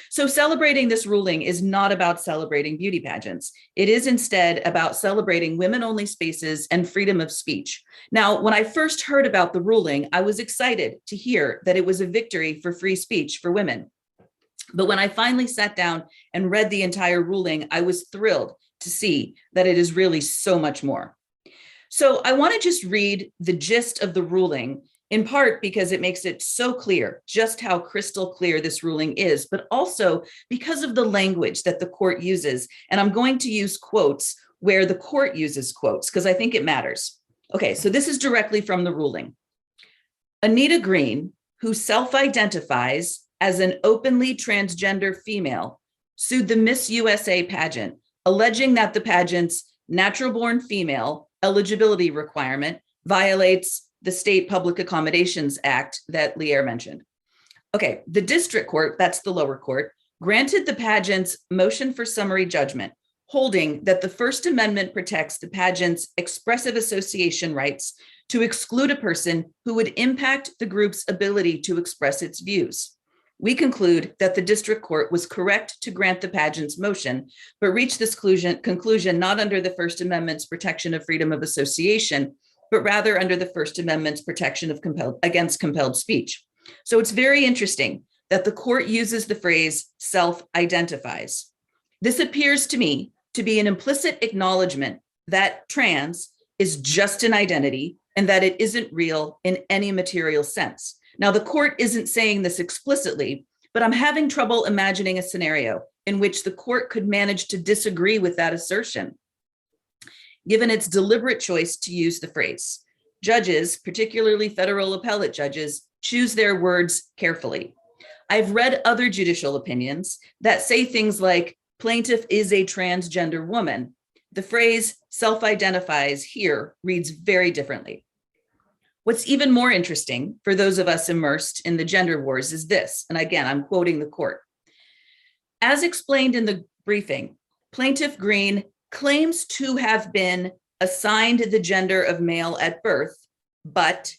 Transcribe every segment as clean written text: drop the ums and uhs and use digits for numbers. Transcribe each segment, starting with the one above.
So celebrating this ruling is not about celebrating beauty pageants. It is instead about celebrating women-only spaces and freedom of speech. Now, when I first heard about the ruling, I was excited to hear that it was a victory for free speech for women. But when I finally sat down and read the entire ruling, I was thrilled to see that it is really so much more. So I want to just read the gist of the ruling, in part because it makes it so clear just how crystal clear this ruling is, but also because of the language that the court uses. And I'm going to use quotes where the court uses quotes because I think it matters. Okay, so this is directly from the ruling. Anita Green, who self-identifies as an openly transgender female, sued the Miss USA pageant, alleging that the pageant's natural-born female eligibility requirement violates the State Public Accommodations Act that Lierre mentioned. Okay, the district court, that's the lower court, granted the pageant's motion for summary judgment, holding that the First Amendment protects the pageant's expressive association rights to exclude a person who would impact the group's ability to express its views. We conclude that the district court was correct to grant the pageant's motion, but reached this conclusion not under the First Amendment's protection of freedom of association, but rather under the First Amendment's protection of against compelled speech. So it's very interesting that the court uses the phrase self-identifies. This appears to me to be an implicit acknowledgement that trans is just an identity and that it isn't real in any material sense. Now, the court isn't saying this explicitly, but I'm having trouble imagining a scenario in which the court could manage to disagree with that assertion, given its deliberate choice to use the phrase. Judges, particularly federal appellate judges, choose their words carefully. I've read other judicial opinions that say things like, plaintiff is a transgender woman. The phrase self-identifies here reads very differently. What's even more interesting for those of us immersed in the gender wars is this, and again, I'm quoting the court. As explained in the briefing, Plaintiff Green claims to have been assigned the gender of male at birth, but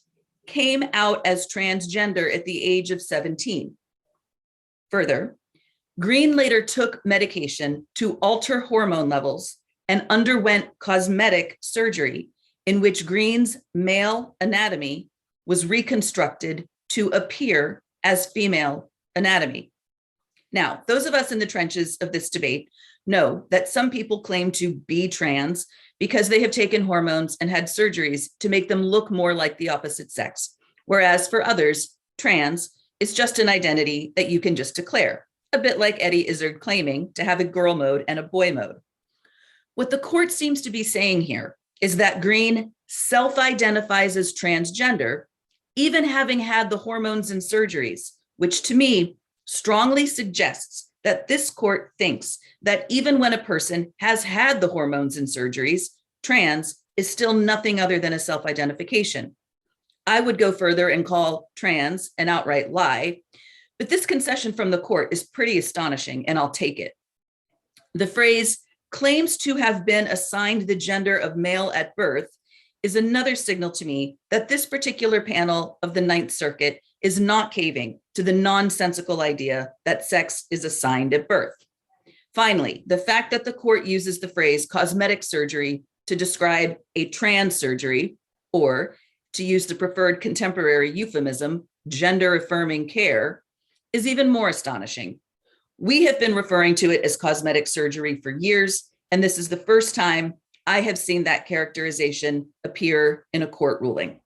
came out as transgender at the age of 17. Further, Green later took medication to alter hormone levels and underwent cosmetic surgery in which Green's male anatomy was reconstructed to appear as female anatomy. Now, those of us in the trenches of this debate know that some people claim to be trans because they have taken hormones and had surgeries to make them look more like the opposite sex, whereas for others, trans is just an identity that you can just declare, a bit like Eddie Izzard claiming to have a girl mode and a boy mode. What the court seems to be saying here is that Green self-identifies as transgender, even having had the hormones and surgeries, which to me strongly suggests that this court thinks that even when a person has had the hormones and surgeries, trans is still nothing other than a self-identification. I would go further and call trans an outright lie, but this concession from the court is pretty astonishing, and I'll take it. The phrase claims to have been assigned the gender of male at birth is another signal to me that this particular panel of the Ninth Circuit is not caving to the nonsensical idea that sex is assigned at birth. Finally, the fact that the court uses the phrase cosmetic surgery to describe a trans surgery, or to use the preferred contemporary euphemism, gender affirming care, is even more astonishing. We have been referring to it as cosmetic surgery for years, and this is the first time I have seen that characterization appear in a court ruling.